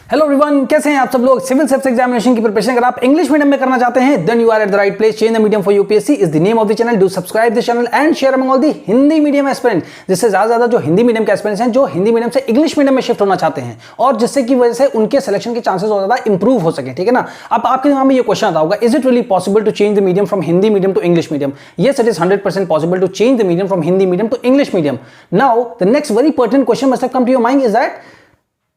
Hello everyone, कैसे हैं आप सब लोग। सिविल सर्विस एग्जामिनेशन की प्रिपरेशन अगर आप इंग्लिश मीडियम में करना चाहते हैं then you are at the right place. Change the medium for UPSC is the name of the channel. Do subscribe this channel and share among all the Hindi medium aspirant, जिससे ज्यादा जो Hindi medium के aspirants हैं जो Hindi medium से English medium में shift होना चाहते हैं और जिससे की वजह से उनके सिलेक्शन के चांसेस और ज्यादा इंप्रूव हो सके। ठीक है ना। अब आपके दिमाग में ये क्वेश्चन आता होगा, is it really possible to change the medium from Hindi medium to English medium? Yes, it is 100% possible to change the medium from Hindi medium to English medium. Now, the next very pertinent question must have come to your mind is that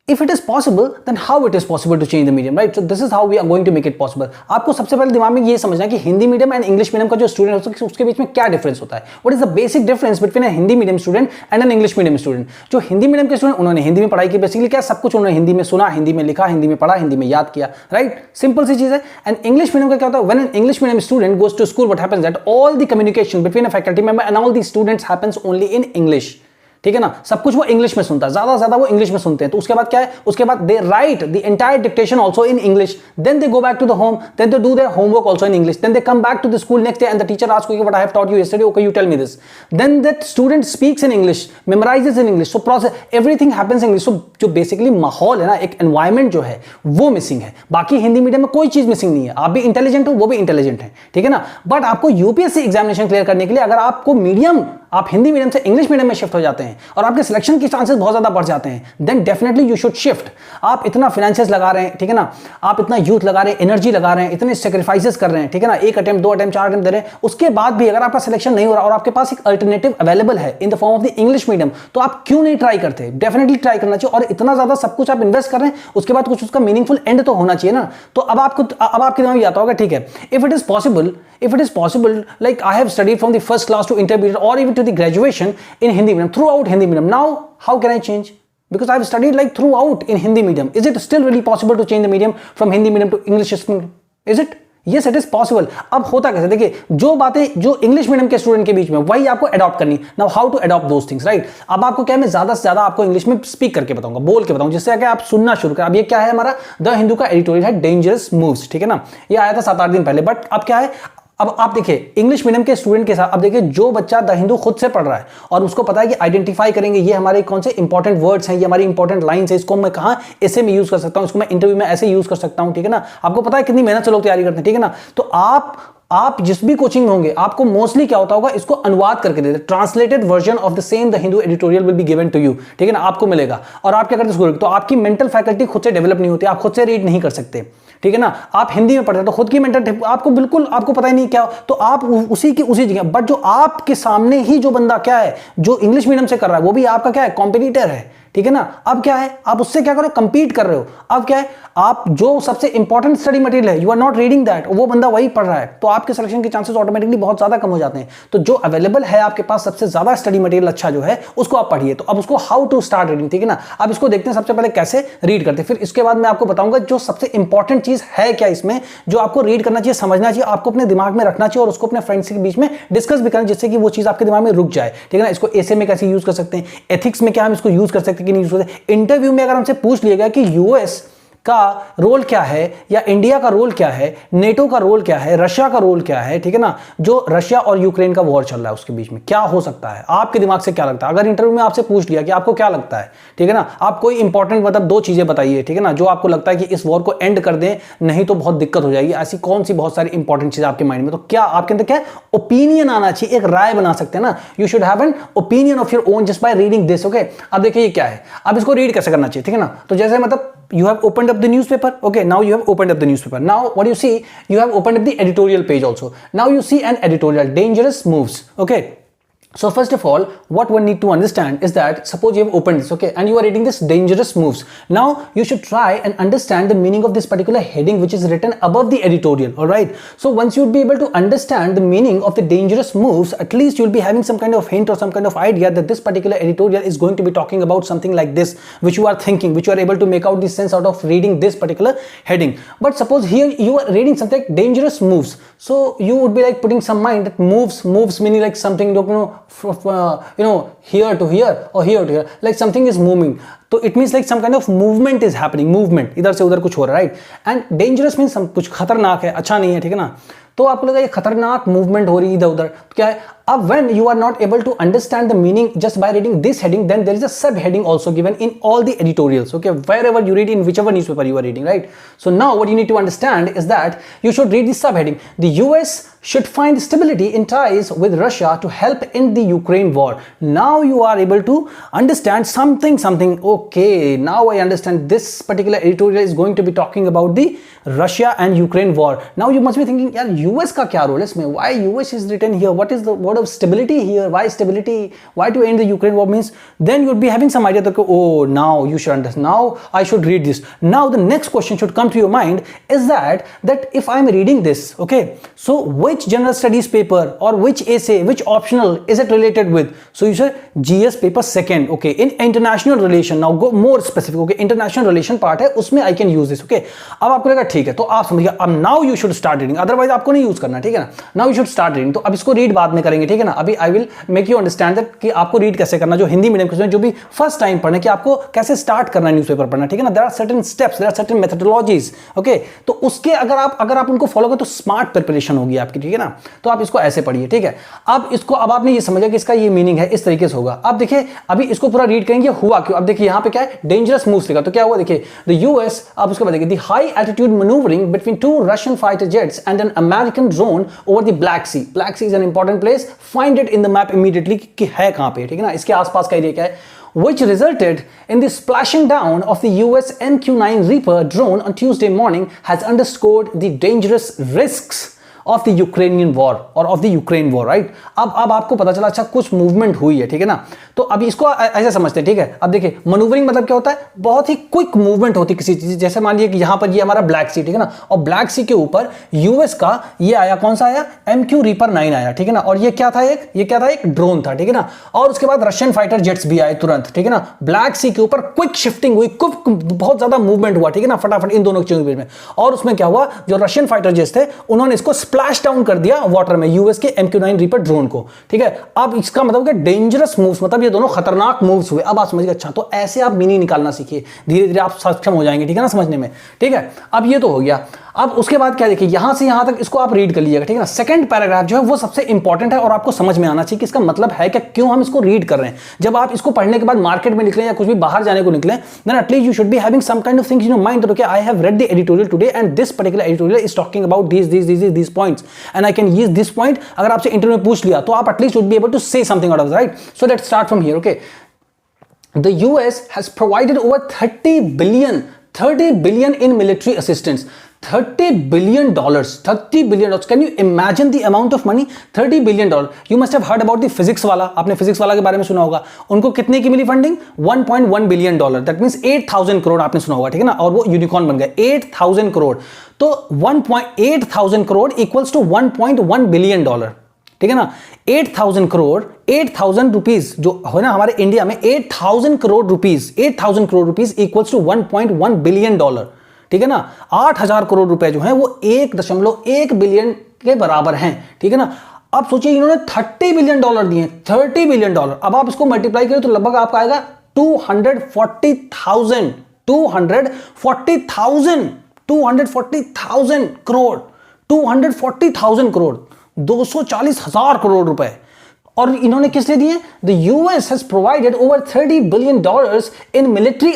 if it is possible, then how it is possible to change the medium, right? So this is how we are going to make it possible. आपको सबसे पहले दिमाग में ये समझना है कि Hindi medium and English medium का जो स्टूडेंट होता है उसके बीच में क्या डिफरेंस होता है। What is the basic difference between a Hindi medium student and N English medium student? जो हिंदी मीडियम के स्टूडेंट उन्होंने हिंदी में पढ़ाई की, बेसिकली क्या सब कुछ उन्होंने हिंदी में सुना, हिंदी में लिखा, हिंदी में पढ़ा, हिंदी में याद किया, राइट? सिंपल सी चीज है। एंड इंग्लिश मीडियम का क्या होता है? When an English medium student goes to school, what happens that all the communication between a faculty member and all the students happens only in English. ठीक है ना। सब कुछ वो इंग्लिश में सुनता है, ज्यादा से ज्यादा वो इंग्लिश में सुनते हैं। तो उसके बाद क्या है? उसके बाद they write the entire dictation also in English, then they go back to the home, then they do their homework also in English, then they come back to the school next day and the teacher asks you what I have taught you yesterday, okay you tell me this, then that student speaks in English, memorises in English, so process everything happens in English. So जो basically माहौल है ना, एक environment जो है वो missing है। बाकी हिंदी मीडियम में कोई चीज मिसिंग नहीं है, आप भी इंटेलिजेंट हो, वो भी इंटेलिजेंट है। ठीक है ना। बट आपको यूपीएससी एग्जामिनेशन क्लियर करने के लिए अगर आपको मीडियम आप हिंदी मीडियम से इंग्लिश मीडियम में शिफ्ट हो जाते हैं और आपके सिलेक्शन के चांसेस बहुत ज्यादा बढ़ जाते हैं, then definitely you should shift. आप इतना फाइनेंसेस लगा रहे हैं, ठीक है ना, आप इतना यूथ लगा रहे हैं, एनर्जी लगा रहे हैं, इतने सेक्रीफाइसेस कर रहे हैं, ठीक है ना, एक अटेम्प्ट, 2 अटेम्प्ट, 4 अटेम्प्ट दे रहे हैं, उसके बाद भी अगर आपका सिलेक्शन नहीं हो रहा और आपके पास एक अल्टरनेटिव अवेलेबल है in the form of the English medium, तो आप क्यों नहीं ट्राई करते? डेफिनेटली ट्राई करना चाहिए। और इतना ज्यादा सब कुछ आप इन्वेस्ट कर रहे हैं, उसके बाद कुछ उसका मीनिंगफुल एंड तो होना चाहिए ना। तो अब आपके दिमाग में आता होगा, ठीक है, if it is possible like I have studied from the first class to intermediate और even to the graduation in Hindi medium, throughout Hindi medium. Now, how can I change? Because I've studied like throughout in Hindi medium. Is it still really possible to change the medium from Hindi medium to English medium? Is it? Yes, it is possible. अब होता कैसे? देखिए, जो बातें जो English medium के student के बीच में वही आपको अडॉप्ट करनी। Now how to adopt those things, right? अब आपको क्या है, मैं ज्यादा से ज्यादा आपको इंग्लिश में स्पीक करके बताऊंगा, बोल के बताऊंगा, जिससे आप सुनना शुरू करें। अब ये क्या है, हमारा द हिंदू का एडिटोरियल है डेंजरस मूव्स, ठीक है ना। ये आया था 7-8 दिन पहले। बट अब क्या है, अब आप देखिए इंग्लिश मीडियम के स्टूडेंट के साथ, अब देखिए जो बच्चा द हिंदू खुद से पढ़ रहा है और उसको पता है कि आइडेंटिफाई करेंगे ये हमारे कौन से इंपॉर्टेंट वर्ड्स हैं, ये हमारी इंपॉर्टेंट लाइंस है, इसको मैं कहां ऐसे में यूज कर सकता हूं, इसको मैं इंटरव्यू में ऐसे यूज कर सकता हूं, ठीक है ना। आपको पता है कितनी मेहनत से लोग तैयारी करते हैं, ठीक है ना। तो आप जिस भी कोचिंग में होंगे आपको मोस्टली क्या होता होगा, इसको अनुवाद करके देते, translated version of the same the Hindu editorial will be given to you, ठीक है ना, आपको मिलेगा। और आप क्या करते हैं, तो आपकी मेंटल फैकल्टी खुद से डेवलप नहीं होती, आप खुद से रीड नहीं कर सकते, ठीक है ना। आप हिंदी में पढ़ते हैं तो खुद की मेंटल आपको पता ही नहीं क्या, तो आप उसी जगह। बट जो आपके सामने ही जो बंदा क्या है, जो इंग्लिश मीडियम से कर रहा है, वो भी आपका क्या है, कॉम्पिटिटर है, ठीक है ना। अब क्या है, आप उससे क्या करो, कंपीट कर रहे हो। अब क्या है, आप जो सबसे इंपॉर्टेंट स्टडी मटेरियल है, you are not reading that, वो बंदा वही पढ़ रहा है, तो आपके सिलेक्शन के चांसेस ऑटोमेटिकली बहुत ज्यादा कम हो जाते हैं। तो जो अवेलेबल है आपके पास सबसे ज्यादा स्टडी मटेरियल अच्छा जो है, उसको आप पढ़िए। तो अब उसको हाउ टू स्टार्ट रीडिंग, ठीक है ना। अब इसको देखते हैं सबसे पहले कैसे रीड करते हैं, फिर इसके बाद मैं आपको बताऊंगा जो सबसे इंपॉर्टेंट चीज है क्या इसमें, जो आपको रीड करना चाहिए, समझना चाहिए, आपको अपने दिमाग में रखना चाहिए और उसको अपने फ्रेंड्स के बीच में डिस्कस भी करना, जिससे कि वो चीज आपके दिमाग में रुक जाए, ठीक है ना। इसको ऐसे में कैसे यूज कर सकते हैं, एथिक्स में क्या हम इसको यूज कर सकते हैं कि नहीं यूज कर सकते। इंटरव्यू में अगर हमसे पूछ लिया गया कि यूएस का रोल क्या है या इंडिया का रोल क्या है, नेटो का रोल क्या है, रशिया का रोल क्या है, ठीक है ना, जो रशिया और यूक्रेन का वॉर चल रहा है उसके बीच में क्या हो सकता है, आपके दिमाग से क्या लगता है? अगर इंटरव्यू में आपसे पूछ लिया कि आपको क्या लगता है, ठीक है ना, आप कोई इंपॉर्टेंट मतलब 2 चीजें बताइए, ठीक है ना, जो आपको लगता है कि इस वॉर को एंड कर दें, नहीं तो बहुत दिक्कत हो जाएगी। ऐसी कौन सी बहुत सारी इंपॉर्टेंट चीजें आपके माइंड में, तो क्या आपके अंदर क्या है, ओपिनियन आना चाहिए, एक राय बना सकते हैं ना। You should have an opinion of your own just by reading this, okay. अब देखिए ये क्या है, अब इसको रीड कैसे करना चाहिए, ठीक है ना। तो जैसे मतलब you have opened up the newspaper, okay, now you have opened up the newspaper. Now what do you see, you have opened up the editorial page also. Now you see an editorial, dangerous moves, okay. So first of all, what one need to understand is that suppose you have opened this, okay, and you are reading this dangerous moves. Now you should try and understand the meaning of this particular heading which is written above the editorial, all right. So once you will be able to understand the meaning of the dangerous moves, at least you will be having some kind of hint or some kind of idea that this particular editorial is going to be talking about something like this, which you are thinking, which you are able to make out the sense out of reading this particular heading. But suppose here you are reading something like dangerous moves, so you would be like putting some mind that moves meaning like something, here to here or here to here, like something is moving, तो it means like some kind of movement is happening, movement इधर से उधर कुछ हो रहा है, right. And dangerous means कुछ खतरनाक है, अच्छा नहीं है, ठीक है ना। तो आपको लगा ये खतरनाक मूवमेंट हो रही है इधर उधर, तो क्या है, अब when you are not able to understand the meaning just by reading this heading, then there is a subheading also given in all the editorials, okay, wherever you read, in whichever newspaper you are reading, right? So now what you need to understand is that you should read the subheading. The US should find stability in ties with Russia to help end the Ukraine war. Now you are able to understand something. Okay, now I understand this particular editorial is going to be talking about the Russia and Ukraine war. Now you must be thinking, yaar, US का क्या role है इसमें? Why US is written here? What is the word of stability here? Why stability? Why to end the Ukraine war means? Then you would be having some idea that, oh, now you should understand. Now I should read this. Now the next question should come to your mind is that if I am reading this, okay, so which general studies paper or which essay, which optional is it related with? So you say GS paper second, okay, in international relation. Now go more specific, okay, international relation part है, उसमें I can use this, okay. अब आपको लगा ठीक है, तो आप समझिए, अब now you should start reading, otherwise आपको नहीं यूज करना, ठीक है ना. Now you should start reading. तो अब इसको रीड बाद में करेंगे, ठीक है ना. अभी I will make you understand that कि आपको रीड कैसे करना, जो हिंदी मीडियम के जो भी फर्स्ट टाइम पढ़ने, कि आपको कैसे स्टार्ट करना है न्यूज़पेपर पढ़ना, ठीक है ना. There are certain steps, there are certain methodologies, okay. तो उसके अगर आप उनको फॉलो करें तो स्मार्ट प्रिपरेशन होगी आपकी, ठीक है ना. तो आप इसको ऐसे पढ़िए, ठीक है. अब आपने ये समझा कि इसका ये मीनिंग है, इस तरीके से होगा. अब देखिए, अभी इसको पूरा रीड करेंगे, हुआ क्यों. अब देखिए यहाँ पे क्या है, डेंजरस मूव्स लिखा, तो क्या हुआ देखिए, द यूएस. अब उसके बाद देखिए, the high attitude manoeuvring between two Russian fighter jets and an American drone over the Black Sea. Black Sea is an important place, find it in the map immediately कि है कहां पे, ठीक है ना. इसके आसपास का एरिया क्या है, which resulted in the splashing down of the US MQ-9 Reaper drone on Tuesday morning, has underscored the dangerous risks of the Ukrainian war or of the Ukraine war, right? अब आपको पता चला, अच्छा कुछ movement हुई है, ठीक है ना. तो अभी इसको ऐसे समझते हैं, ठीक है. अब देखिए, मैन्यूवरिंग मतलब क्या होता है, बहुत ही क्विक मूवमेंट होती है किसी चीज. जैसे मान लीजिए कि यहां पर ये हमारा ब्लैक सी, ठीक है ना, और ब्लैक सी के ऊपर यूएस का ये आया, कौन सा आया, MQ Reaper 9 आया, ठीक है ना. और ये क्या था, एक ड्रोन था, ठीक है ना. और उसके बाद रशियन फाइटर जेट्स भी आए तुरंत, ठीक है ना. ब्लैक सी के ऊपर क्विक शिफ्टिंग हुई, बहुत ज्यादा मूवमेंट हुआ, ठीक है ना, फटाफट इन दोनों के बीच में. और उसमें क्या हुआ, जो रशियन फाइटर जेट्स थे उन्होंने इसको स्प्लैश डाउन कर दिया वाटर में, यूएस के MQ-9 Reaper ड्रोन को, ठीक है. अब इसका मतलब क्या, डेंजरस मूव्स, मतलब ये दोनों खतरनाक मूव्स हुए. अब आप समझिए, अच्छा तो ऐसे आप मीनिंग निकालना सीखिए, धीरे धीरे आप सक्षम हो जाएंगे, ठीक है ना, समझने में, ठीक है. अब ये तो हो गया. अब उसके बाद क्या देखिए, यहां से यहां तक इसको आप रीड कर लीजिएगा, ठीक है ना. सेकंड पैराग्राफ जो है वो सबसे इंपॉर्टेंट है और आपको समझ में आना चाहिए कि इसका मतलब है क्या, क्यों हम इसको रीड कर रहे हैं. जब आप इसको पढ़ने के बाद मार्केट में निकले या कुछ भी बाहर जाने को निकले, then at least you should be having some kind of things in your mind that okay, I have read the editorial today and this particular editorial is talking about these points and I can use this point. अगर आपसे interview में पूछ लिया तो आप at least should be able to say something out of, right. So let's start from here, okay. The US has provided over 30 billion in military assistance. $30 billion. Can you imagine the amount of money? $30 billion. You must have heard about the physics वाला, आपने physics वाला के बारे में सुना होगा. उनको कितने की मिली funding, $1.1 billion. That means 8,000 crore आपने सुना होगा, ठीक है ना. और वो यूनिकॉर्न बन गया, 8,000 करोड़. तो 1.8,000 करोड़ इक्वल्स टू $1.1 बिलियन, ठीक है ना. 8,000 करोड़, 8,000 रुपीज जो है ना हमारे इंडिया में, 8,000 crore rupees equals to $1.1 billion, ठीक है ना. 8,000 करोड़ रुपए जो है वो 1.1 बिलियन के बराबर हैं, ठीक है ना. अब सोचिए, इन्होंने $30 बिलियन दिए, $30 बिलियन. अब आप इसको मल्टीप्लाई करें तो लगभग आपका आएगा 240,000 करोड़, 240,000 करोड़, 240,000 करोड़ रुपए. और इन्होंने किस लिए दिए, the US has provided over $30 billion in military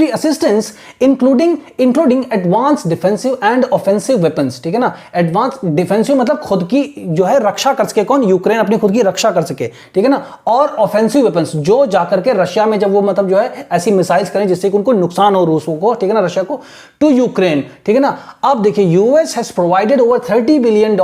assistance including advance defensive and offensive weapons, ठीक है ना. एडवांस डिफेंसिव मतलब खुद की जो है रक्षा कर सके, कौन, यूक्रेन अपनी खुद की रक्षा कर सके, ठीक है ना. और ऑफेंसिव वेपन्स जो जाकर के रशिया में जब वो मतलब जो है ऐसी मिसाइल्स करें जिससे कि उनको नुकसान हो रूसों को, ठीक है ना, रशिया को, टू यूक्रेन, ठीक है ना. अब देखिए, US has provided over $30 billion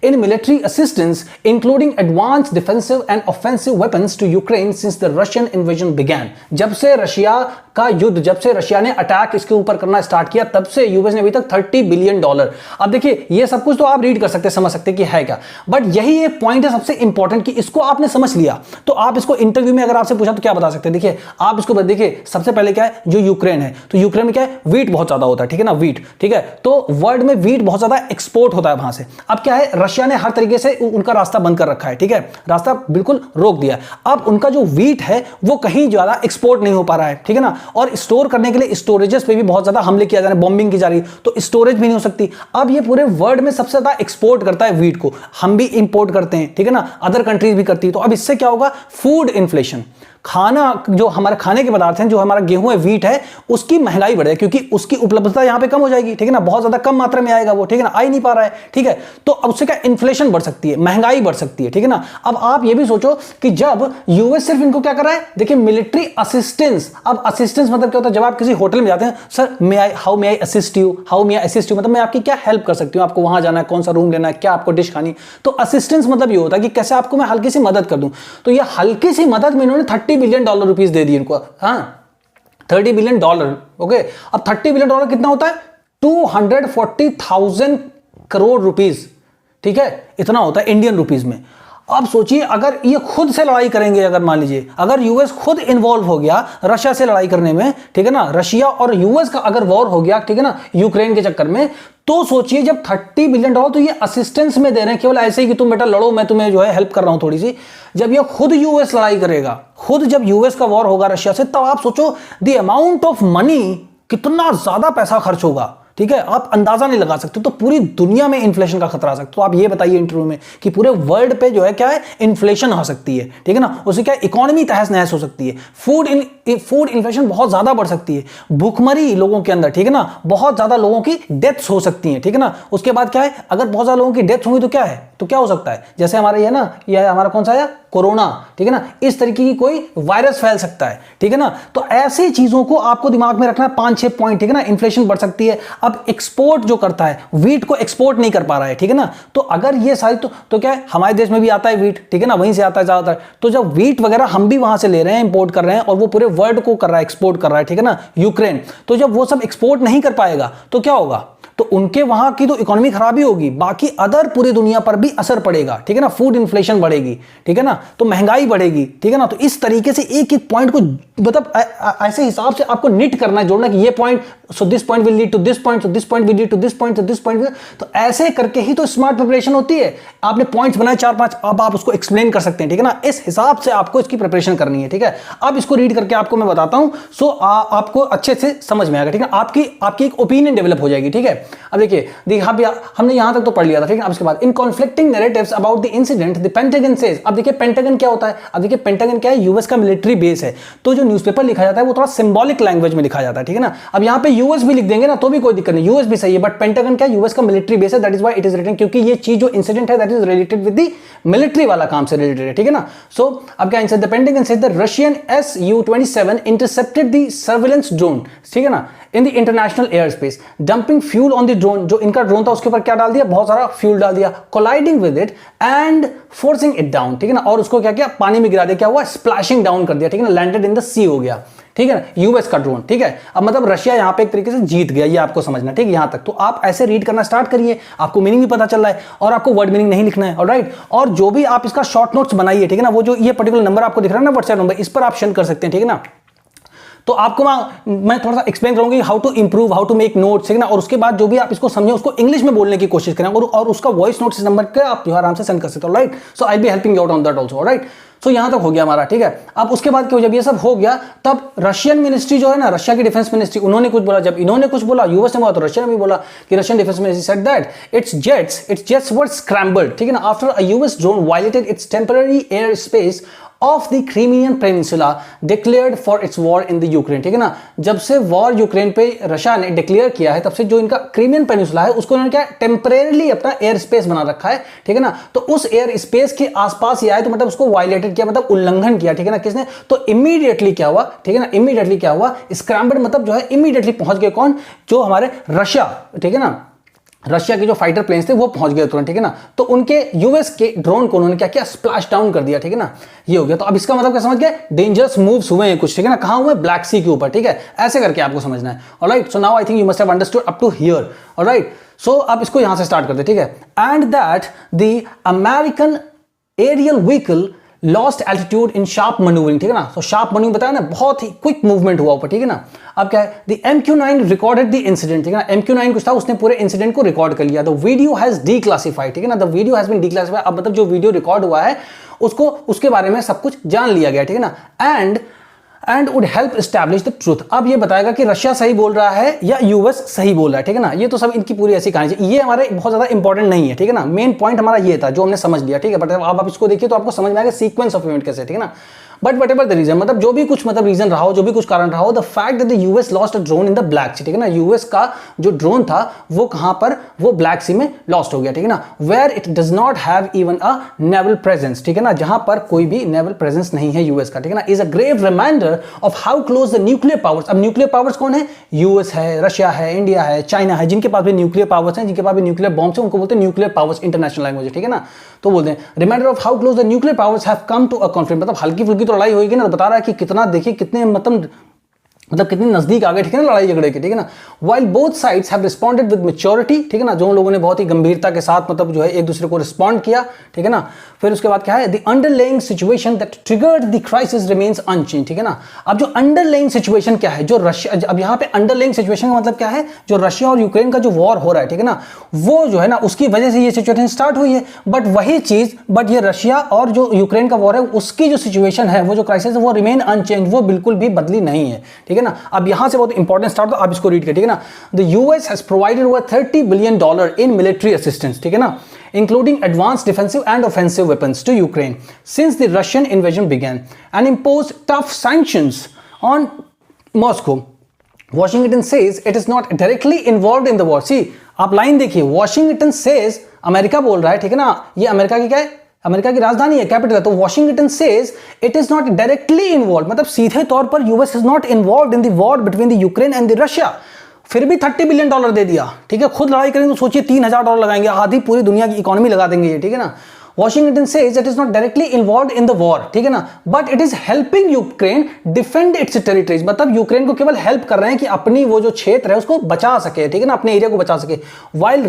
in military assistance including advanced defensive and offensive weapons to Ukraine since the Russian invasion began. जब से रशिया का युद्ध, जब से रशिया ने अटैक इसके ऊपर करना स्टार्ट किया, तब से यूएस ने अभी तक $30 बिलियन. अब देखिए, ये सब कुछ तो आप रीड कर सकते, समझ सकते कि है क्या, बट यही एक पॉइंट है सबसे इंपॉर्टेंट कि इसको आपने समझ लिया तो आप इसको इंटरव्यू में अगर आपसे पूछा तो क्या बता सकते हैं. देखिए, आप इसको देखिए, सबसे पहले क्या है, जो यूक्रेन है, तो यूक्रेन में क्या है, वीट बहुत ज्यादा होता है, ठीक है ना, वीट, ठीक है. तो वर्ल्ड में वीट बहुत ज्यादा एक्सपोर्ट होता है वहां से. अब क्या है, रशिया ने हर तरीके से उनका रास्ता बंद कर रखा है, ठीक है, रास्ता बिल्कुल रोक दिया. अब उनका जो वीट है वो कहीं ज्यादा एक्सपोर्ट नहीं हो पा रहा है, ठीक है ना. और स्टोर करने के लिए स्टोरेजेस पे भी बहुत ज्यादा हमले किया जा रहे हैं, बॉम्बिंग की जा रही है, तो स्टोरेज भी नहीं हो सकती। अब ये पूरे वर्ल्ड में सबसे ज्यादा एक्सपोर्ट करता है व्हीट को, हम भी इंपोर्ट करते हैं, ठीक है ना, अदर कंट्रीज भी करती है। तो अब इससे क्या होगा, फूड इन्फ्लेशन, खाना जो हमारे खाने के पदार्थ हैं, जो हमारा गेहूं है, व्हीट है, उसकी महंगाई बढ़ेगी क्योंकि उसकी उपलब्धता यहां पे कम हो जाएगी, ठीक है ना, बहुत ज्यादा कम मात्रा में आएगा वो, ठीक है ना, आ ही नहीं पा रहा है, ठीक है। तो अब उससे क्या इन्फ्लेशन बढ़ सकती है, महंगाई बढ़ सकती है, ठीक है ना। अब आप ये भी सोचो कि जब यूएस सिर्फ इनको क्या कर रहा है, देखिए मिलिट्री असिस्टेंस। अब असिस्टेंस मतलब क्या होता है, जब आप किसी होटल में जाते हैं, sir how may I assist you, how may I assist you, मतलब मैं आपकी क्या हेल्प कर सकती हूँ, आपको वहां जाना है, कौन सा रूम लेना है, क्या आपको डिश खानी। तो असिस्टेंस मतलब ये होता है कि कैसे आपको मैं हल्की सी मदद कर दूं। तो ये हल्की सी मदद में इन्होंने $30 बिलियन दे दिए इनको, हाँ, $30 बिलियन। ओके, अब $30 बिलियन कितना होता है, 240,000 करोड़ रुपीस, ठीक है, इतना होता है इंडियन रुपीस में। अब सोचिए अगर ये खुद से लड़ाई करेंगे, अगर मान लीजिए अगर यूएस खुद इन्वॉल्व हो गया रशिया से लड़ाई करने में, ठीक है ना, रशिया और यूएस का अगर वॉर हो गया, ठीक है ना, यूक्रेन के चक्कर में, तो सोचिए जब $30 बिलियन, तो ये असिस्टेंस में दे रहे हैं, केवल ऐसे ही कि तुम बेटा लड़ो, मैं तुम्हें जो है हेल्प कर रहा हूं थोड़ी सी। जब ये खुद यूएस लड़ाई करेगा, खुद जब यूएस का वॉर होगा रशिया से, तब आप सोचो द अमाउंट ऑफ मनी, कितना ज्यादा पैसा खर्च होगा, ठीक है, आप अंदाजा नहीं लगा सकते। तो पूरी दुनिया में इन्फ्लेशन का खतरा आ सकता है। तो आप ये बताइए इंटरव्यू में कि पूरे वर्ल्ड पे जो है क्या है, इन्फ्लेशन हो सकती है, ठीक है ना, उससे क्या इकोनॉमी तहस नहस हो सकती है, फूड इन्फ्लेशन बहुत ज्यादा बढ़ सकती है, भूखमरी लोगों के अंदर, ठीक है ना, बहुत ज्यादा लोगों की डेथ्स हो सकती है, ठीक है ना। उसके बाद क्या है, अगर बहुत ज्यादा लोगों की डेथ होगी तो क्या है, तो क्या हो सकता है, जैसे हमारे ये ना, ये हमारा कौन सा है, कोरोना, ठीक है ना, इस तरीके की कोई वायरस फैल सकता है, ठीक है ना। तो ऐसी चीजों को आपको दिमाग में रखना है, 5-6 पॉइंट, ठीक है ना। इन्फ्लेशन बढ़ सकती है। अब एक्सपोर्ट जो करता है, व्हीट को एक्सपोर्ट नहीं कर पा रहा है, ठीक है ना। तो अगर ये सारी तो क्या है, हमारे देश में भी आता है व्हीट, ठीक है ना, वहीं से आता है ज्यादातर। तो जब व्हीट वगैरह हम भी वहां से ले रहे हैं, इंपोर्ट कर रहे हैं, और वो पूरे वर्ल्ड को कर रहा है, एक्सपोर्ट कर रहा है, ठीक है ना, यूक्रेन। तो जब वो सब एक्सपोर्ट नहीं कर पाएगा तो क्या होगा, तो उनके वहां की तो इकोनॉमी खराबी होगी, बाकी अदर पूरी दुनिया पर भी असर पड़ेगा, ठीक है ना। फूड इन्फ्लेशन बढ़ेगी, ठीक है ना, तो महंगाई बढ़ेगी, ठीक है ना। तो इस तरीके से एक एक पॉइंट को मतलब ऐसे हिसाब से आपको निट करना है, जोड़ना कि ये point, so this point will lead to this point, so this point will lead to this point, so this point. तो ऐसे करके ही तो स्मार्ट प्रिपरेशन होती है। आपने पॉइंट्स बनाए 4-5, अब आप उसको एक्सप्लेन कर सकते हैं, ठीक है ना। इस हिसाब से आपको इसकी प्रिपरेशन करनी है, ठीक है। अब इसको रीड करके आपको मैं बताता हूं, सो आपको अच्छे से समझ में आएगा, ठीक है। आपकी एक ओपिनियन डेवलप हो जाएगी, ठीक है। अब देखिए हमने यहां तक तो पढ़ लिया था, ठीक है। अब इसके बाद in conflicting narratives about the incident the Pentagon says. अब देखिए पेंटागन क्या होता है, अब देखिए पेंटागन क्या है, यूएस का मिलिट्री बेस है। तो जो न्यूज़पेपर लिखा जाता है वो थोड़ा सिंबॉलिक लैंग्वेज में लिखा जाता है, ठीक है ना। अब यहां पे यूएस भी लिख देंगे ना तो भी कोई दिक्कत नहीं, यूएस भी सही है, बट पेंटागन क्या है, यूएस का मिलिट्री बेस है, that is why it is written, क्योंकि ये चीज जो इंसिडेंट है that is related with the military वाला काम से रिलेटेड है, ठीक है ना। सो अब क्या answer, the Pentagon says the Russian Su-27 intercepted the surveillance drone, ठीक है ना, in the international air space, dumping fuel on the drone. जो इनका ड्रोन था उसके ऊपर क्या डाल दिया, बहुत सारा फ्यूल डाल दिया, colliding with it and forcing it down, ठीक है ना। और उसको क्या किया, पानी में गिरा दिया, क्या हुआ, स्प्लैशिंग डाउन कर दिया, ठीक है ना, लैंडेड इन द सी हो गया, ठीक है ना, यूएस का ड्रोन, ठीक है। अब मतलब रशिया यहां पे एक तरीके से जीत गया, ये आपको समझना, ठीक है, यहां तक। तो आप ऐसे रीड करना स्टार्ट करिए, आपको मीनिंग भी पता चल रहा है, और आपको वर्ड मीनिंग नहीं लिखना है, ऑलराइट। और जो भी आप इसका शॉर्ट नोट्स बनाइए, ठीक है ना, वो जो ये पर्टिकुलर नंबर आपको दिख रहा है ना, व्हाट्सएप नंबर, इस पर आप सेंड कर सकते हैं, ठीक है ना। तो आपको मैं थोड़ा सा एक्सप्लेन करूंगी how to improve, how to make notes, ठीक है ना। और उसके बाद जो भी आप इसको समझे उसको इंग्लिश में बोलने की कोशिश करें, और उसका वॉइस नोट्स इस नंबर के आप जो आराम से सेंड कर सकते हो, right. So I be helping you out on that also, right. So यहां तक हो गया हमारा, ठीक है। अब उसके बाद क्यों, जब ये सब हो गया तब रशियन मिनिस्ट्री जो है ना, रशिया की डिफेंस मिनिस्ट्री, उन्होंने कुछ बोला। जब इन्होंने कुछ बोला, यूएस ने बोला, तो रशिया ने भी बोला कि Russian defence ministry said that it's jets were scrambled, ठीक है ना, after a US drone violated it's temporary air space of the Crimean peninsula declared for its war in the Ukraine, ठीक है ना। जब से वॉर यूक्रेन पे Russia ने डिक्लेयर किया है, तब से जो इनका क्रीमियन पेनिनसुला है उसको उन्होंने क्या टेम्परेरली अपना एयर स्पेस बना रखा है, ठीक है ना। तो उस एयर स्पेस के आसपास ही आए तो मतलब उसको वायलेटेड किया, मतलब उल्लंघन किया, ठीक है ना, किसने, तो इमीडिएटली क्या हुआ, ठीक है ना, इमीडिएटली क्या हुआ, स्क्रैम्बल्ड मतलब जो है इमीडिएटली पहुंच गए, कौन, जो हमारे रशिया, ठीक है ना, रशिया के जो फाइटर प्लेन्स थे वो पहुंच गए तुरंत, ठीक है ना। तो उनके यूएस के ड्रोन को उन्होंने क्या किया, स्प्लैश डाउन कर दिया, ठीक है ना, ये हो गया। तो अब इसका मतलब क्या समझ गए, डेंजरस मूव्स हुए हैं कुछ, ठीक है ना, कहां हुए, ब्लैक सी के ऊपर, ठीक है, ऐसे करके आपको समझना है, alright. So now I think you must have understood up to here, alright. So अब इसको यहां से स्टार्ट करते, ठीक है। And that the American aerial vehicle lost altitude in sharp manoeuvring, ठीक है ना। तो शार्प मैन्यूवरिंग बताया ना, बहुत ही क्विक मूवमेंट हुआ ऊपर, ठीक है ना। अब क्या है, the MQ-9 recorded the incident, ठीक है ना। MQ-9 कुछ था, उसने पूरे इंसिडेंट को रिकॉर्ड कर लिया। द वीडियो हैज डीक्लासिफाइड, ठीक है ना, the video has been declassified. अब मतलब जो वीडियो रिकॉर्ड हुआ है उसको, उसके बारे में सब कुछ जान लिया गया, ठीक है ना। And and would help establish the truth. अब ये बताएगा कि रशिया सही बोल रहा है या यूएस सही बोल रहा है, ठीक है ना। ये तो सब इनकी पूरी ऐसी कहानी है, ये हमारे बहुत ज्यादा इंपॉर्टेंट नहीं है, ठीक है ना। मेन पॉइंट हमारा ये था जो हमने समझ लिया, ठीक है। बट अब आप इसको देखिए तो आपको समझ में आएगा सीक्वेंस ऑफ इवेंट कैसे, ठीक है ना। But whatever the reason, मतलब जो भी कुछ मतलब रीजन रहा हो, जो भी कुछ कारण रहा हो, the fact that the US lost a drone in the Black Sea, ठीक है ना। यूएस का जो ड्रोन था वो कहां पर, वो ब्लैक सी में लॉस्ट हो गया, ठीक है ना। Where it does not have even a naval presence, ठीक है ना, जहां पर कोई भी नेवल प्रेजेंस नहीं है यूएस का, ठीक है ना। Is a grave reminder of how close the nuclear powers. अब न्यूक्लियर पावर्स कौन है? यूएस है, रशिया है, इंडिया है, चाइना है, जिनके पास भी न्यूक्लियर पावर्स हैं, जिनके पास भी न्यूक्लियर बॉम्ब्स हैं, उनको बोलते हैं न्यूक्लियर पावर्स, इंटरनेशनल लैंग्वेज, ठीक है ना। तो बोलते हैं reminder of how close the nuclear powers have come to a conflict, मतलब हल्की फुल्की तो लड़ाई होगी ना, तो बता रहा है कि कितना, देखिए कितने मतलब कितनी नजदीक आ गए, ठीक है ना, लड़ाई झगड़े के, ठीक है ना। While both sides have responded with maturity, ठीक है ना, जो लोगों ने बहुत ही गंभीरता के साथ मतलब जो है एक दूसरे को रिस्पॉन्ड किया, ठीक है ना। फिर उसके बाद क्या है, the underlying situation that triggered the crisis remains unchange, ठीक है ना। अब जो अंडरलेइंग सिचुएशन क्या है, जो रशिया, अब यहाँ पे अंडरलेइंग सिचुएशन का मतलब क्या है, जो रशिया और यूक्रेन का जो वॉर हो रहा है, ठीक है ना, वो जो है ना उसकी वजह से ये सिचुएशन स्टार्ट हुई है। बट वही चीज, बट ये रशिया और जो यूक्रेन का वॉर है उसकी जो सिचुएशन है, वो जो क्राइसिस है, वो रिमेन अनचेंज, वो बिल्कुल भी बदली नहीं है, ठीक है ना। अब यहां से बहुत इंपॉर्टेंट स्टार्ट, तो आप इसको रीड करिए, ठीक है ना। The US has provided over $30 billion in military assistance, ठीक है ना, including advanced defensive and offensive weapons to Ukraine since the Russian invasion began, and imposed tough sanctions on Moscow. Washington says it is not directly involved in the war. See, आप line देखिए, Washington says, America बोल रहा है, ठीक है ना, ये America की क्या है, अमेरिका की राजधानी है, कैपिटल है, तो Washington says it is not directly involve, मतलब सीधे तौर पर US is not involve in the war between the Ukraine and the Russia. फिर भी $30 बिलियन दे दिया, ठीक है। खुद लड़ाई करेंगे तो सोचिए $3000 लगाएंगे, आधी पूरी दुनिया की इकोनॉमी लगा देंगे ये, ठीक है ना। Washington says it is not directly involved in the war, ठीक है ना, but it is helping Ukraine defend its territories, मतलब यूक्रेन को केवल हेल्प कर रहे हैं कि अपनी वो जो क्षेत्र है उसको बचा सके, ठीक है ना, अपने एरिया को बचा सके। while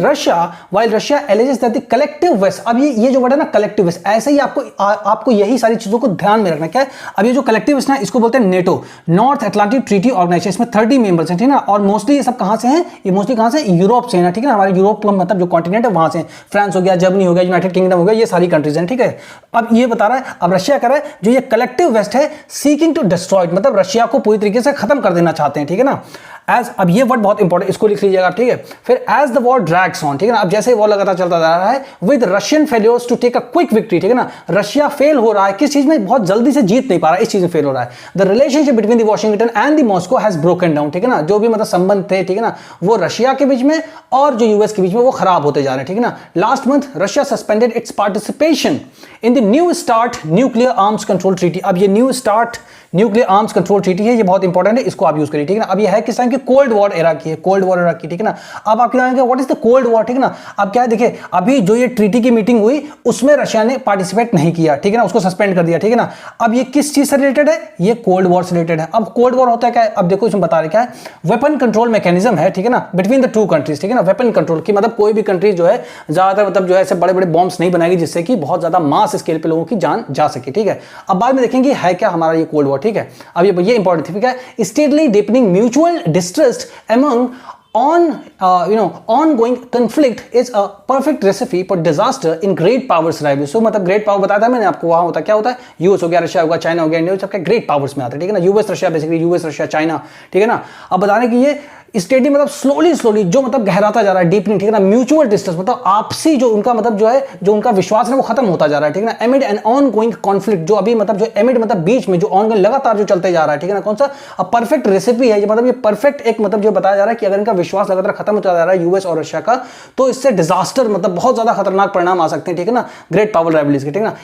Russia alleges that the collective west, अब ये जो वर्ड है ना कलेक्टिव वेस्ट, ऐसे ही आपको यही सारी चीजों को ध्यान में रखना। क्या है, अब ये जो कलेक्टिव वेस्ट है इसको बोलते हैं NATO, North Atlantic Treaty Organisation, इसमें 30 मेंबर्स हैं, ठीक है ना। और मोस्टली ये सब कहां से हैं, ये मोस्टली कहां से, यूरोप से है ना, ठीक है ना, हमारे यूरोप का मतलब जो कॉन्टिनेंट है वहां से, फ्रांस हो गया, जर्मनी हो गया, यूनाइटेड किंगडम हो गया, ये सारी कंट्रीज हैं, ठीक है। अब ये बता रहा है, अब रशिया कर रहा है जो ये कलेक्टिव वेस्ट है, सीकिंग टू डिस्ट्रॉय, मतलब रशिया को पूरी तरीके से खत्म कर देना चाहते हैं, ठीक है ना। एज, अब ये वर्ड बहुत इंपॉर्टेंट, इसको लिख लीजिएगा, ठीक है। फिर as the war drags on, ठीक है ना, अब जैसे वॉर लगातार चलता जा रहा है, with Russian failures to take a quick victory, ठीक है ना, रशिया फेल हो रहा है किस चीज में, बहुत जल्दी से जीत नहीं पा रहा है, इस चीज में फेल हो रहा है। The relationship between the Washington and the Moscow has broken down, ठीक है ना, जो भी मतलब संबंध थे, ठीक है ना, वो रशिया के बीच में और जो यूएस के बीच में वो खराब होते जा रहे हैं, ठीक है ना। Last month Russia suspended it's participation in the new start nuclear arms control treaty. अब ये new start nuclear arms control treaty है, ये बहुत इंपॉर्टेंट है, इसको आप यूज करिए, ठीक है ना। अब ये है किस टाइम की, कोल्ड वॉर एरा की है, कोल्ड वॉर एरा की, ठीक है ना। अब आप क्या what is the cold war, ठीक है ना। अब क्या है, देखिए अभी जो ये ट्रीटी की मीटिंग हुई उसमें रशिया ने पार्टिसिपेट नहीं किया, ठीक है ना, उसको सस्पेंड कर दिया, ठीक है ना। अब ये किस चीज से रिलेटेड है, ये कोल्ड वॉर से रिलेटेड है। अब कोल्ड वॉर होता है क्या है, अब देखो इसमें बता रहे क्या है, वेपन कंट्रोल मैकेनिज्म है, ठीक है ना, बिटवीन द टू कंट्रीज, ठीक है ना। वेपन कंट्रोल की मतलब कोई भी कंट्री जो है ज्यादातर मतलब जो है ऐसे बड़े बड़े बॉम्ब्स नहीं बनाएगी जिससे कि बहुत ज्यादा मास स्केल पे लोगों की जान जा सके, ठीक है। अब बाद में देखेंगे है क्या हमारा ये कोल्ड वॉर, ठीक है। अब ये इंपॉर्टेंट थी, ठीक है। Steadily deepening mutual distrust among ongoing conflict is a perfect recipe for disaster in great powers rivalry. So मतलब great power बताया था मैंने आपको, वहां होता क्या होता है, यूएस हो गया, रशिया होगा, चाइना हो गया, इंडिया, सबके ग्रेट पावर्स में आते हैं, ठीक है ना। US Russia basically, US Russia China, ठीक है ना। अब बताने की ये स्टेडी मतलब स्लोली जो मतलब गहराता जा रहा है, डीपनिंग, ठीक है ना। म्यूचुअल डिस्ट्रस्ट मतलब आपसी जो उनका मतलब जो है, जो उनका विश्वास है वो खत्म होता जा रहा है, ठीक है ना। Amid an ongoing conflict, जो अभी मतलब जो एमिड मतलब बीच में जो ऑन लगातार जो चलते जा रहा है, ठीक है ना। कौन सा, अब परफेक्ट रेसिपी है ये, मतलब ये परफेक्ट एक मतलब जो बताया जा रहा है कि अगर इनका विश्वास लगातार खत्म होता जा रहा है यूएस और रशिया का, तो इससे डिजास्टर मतलब बहुत ज्यादा खतरनाक परिणाम आ सकते हैं, ठीक है ना, ग्रेट पावर राइवलरीज के, ठीक है ना।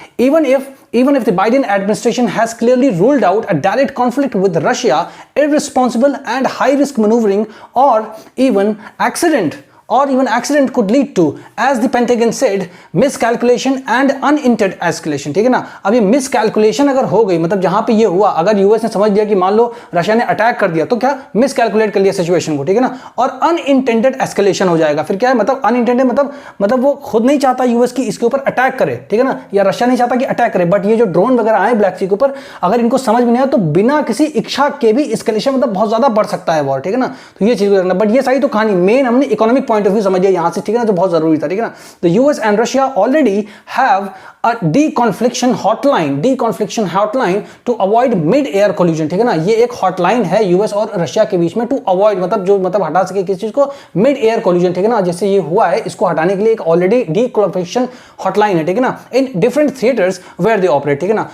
Even if the Biden administration has clearly ruled out a direct conflict with Russia, irresponsible and high-risk maneuvering or even accident could lead to, as the Pentagon said, miscalculation and unintended escalation, ठीक है ना। अब ये miscalculation अगर हो गई, मतलब जहां पे ये हुआ, अगर यूएस ने समझ लिया कि मान लो रशिया ने अटैक कर दिया, तो क्या मिसकैलकुलेट कर लिया सिचुएशन को, ठीक है ना, और अनइंटेंडेड एस्केलेशन हो जाएगा। फिर क्या है, मतलब अनइंटेंडेड मतलब वो खुद नहीं चाहता यूएस की इसके ऊपर अटैक करे, ठीक है ना, या रशिया नहीं चाहता कि अटैक करे, बट ये जो ड्रोन वगैरह आए ब्लैक सी के ऊपर, अगर इनको समझ में नहीं आया तो बिना किसी इच्छा के भी एस्केलेशन मतलब बहुत ज्यादा बढ़ सकता है वॉर, ठीक है ना। तो ये चीज, बट ये सारी तो कहानी, मेन हमने इकोनॉमिक पॉइंट ऑफ व्यू समझिए यहां से, ठीक है ना, जो बहुत जरूरी था, ठीक है ना। The US and Russia already have a deconfliction hotline to avoid mid air collision, ठीक है ना। ये एक हॉटलाइन है यूएस और रशिया के बीच में, टू अवॉइड मतलब जो मतलब हटा सके किसी चीज को, मिड एयर कोलिजन, ठीक है ना। जैसे ये हुआ है, इसको हटाने के लिए एक ऑलरेडी डीकॉन्फ्लिक्शन हॉटलाइन है, ठीक है ना, in different theatres where they operate, ठीक है ना।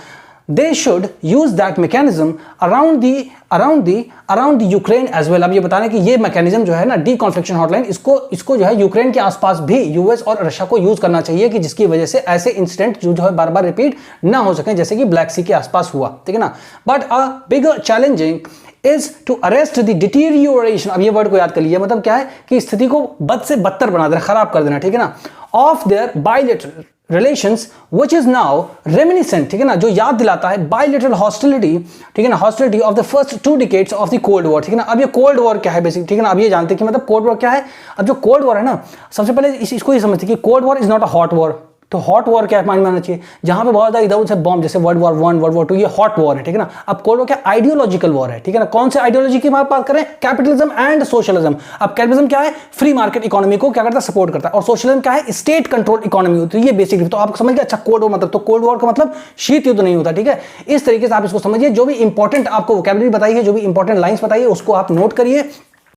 They should use that mechanism around the Ukraine as well। अब ये बताना कि ये मैकेनिज्म जो है ना, डीकॉन्फ्लिक्शन हॉटलाइन, इसको जो है यूक्रेन के आसपास भी यूएस और रशिया को यूज करना चाहिए, कि जिसकी वजह से ऐसे इंसिडेंट जो है बार बार रिपीट ना हो सके, जैसे कि ब्लैक सी के आसपास हुआ, ठीक है ना। But a bigger challenging is to arrest the deterioration, अब ये वर्ड को याद कर लीजिए, मतलब क्या है कि स्थिति को बद से बदतर बना देना, खराब कर देना, ठीक है ना, of their bilateral relations which is now reminiscent, ठीक है ना, जो याद दिलाता है बायलैटरल हॉस्टिलिटी, ठीक है ना, hostility of the first 2 decades of the cold war, ठीक है ना। अब ये कोल्ड वॉर क्या है बेसिक, ठीक है ना, अब ये जानते हैं कि मतलब कोल्ड वॉर क्या है। अब जो कोल्ड वॉर है ना, सबसे पहले इसको ये समझते हैं कि cold war is not a hot war. तो हॉट वॉर क्या माइंड में आना चाहिए, जहां पे बहुत ज्यादा इधर उधर बॉम्ब, जैसे वर्ल्ड वॉर 1, वर्ल्ड वॉर 2, ये हॉट वॉर है, ठीक है ना। अब कोल्ड वॉर क्या, आइडियोलॉजिकल वॉर है, ठीक है ना। कौन से आइडियोलॉजी की बात करें, कैपिटलिज्म एंड सोशलिज्म। अब कैपिटलिज्म क्या है, फ्री मार्केट इकोनॉमी को क्या करता है, सपोर्ट करता है, और सोशलिज्म क्या है, स्टेट कंट्रोल इकोनॉमी होती है। ये बेसिक, तो आप समझ गए। अच्छा, कोल्ड वॉर मतलब, तो कोल्ड वॉर का मतलब शीत युद्ध नहीं होता, ठीक है। इस तरीके से आप इसको समझिए। जो भी इंपॉर्टेंट आपको वोकैबुलरी बताई है, जो भी इंपॉर्टेंट लाइंस बताई है, उसको आप नोट करिए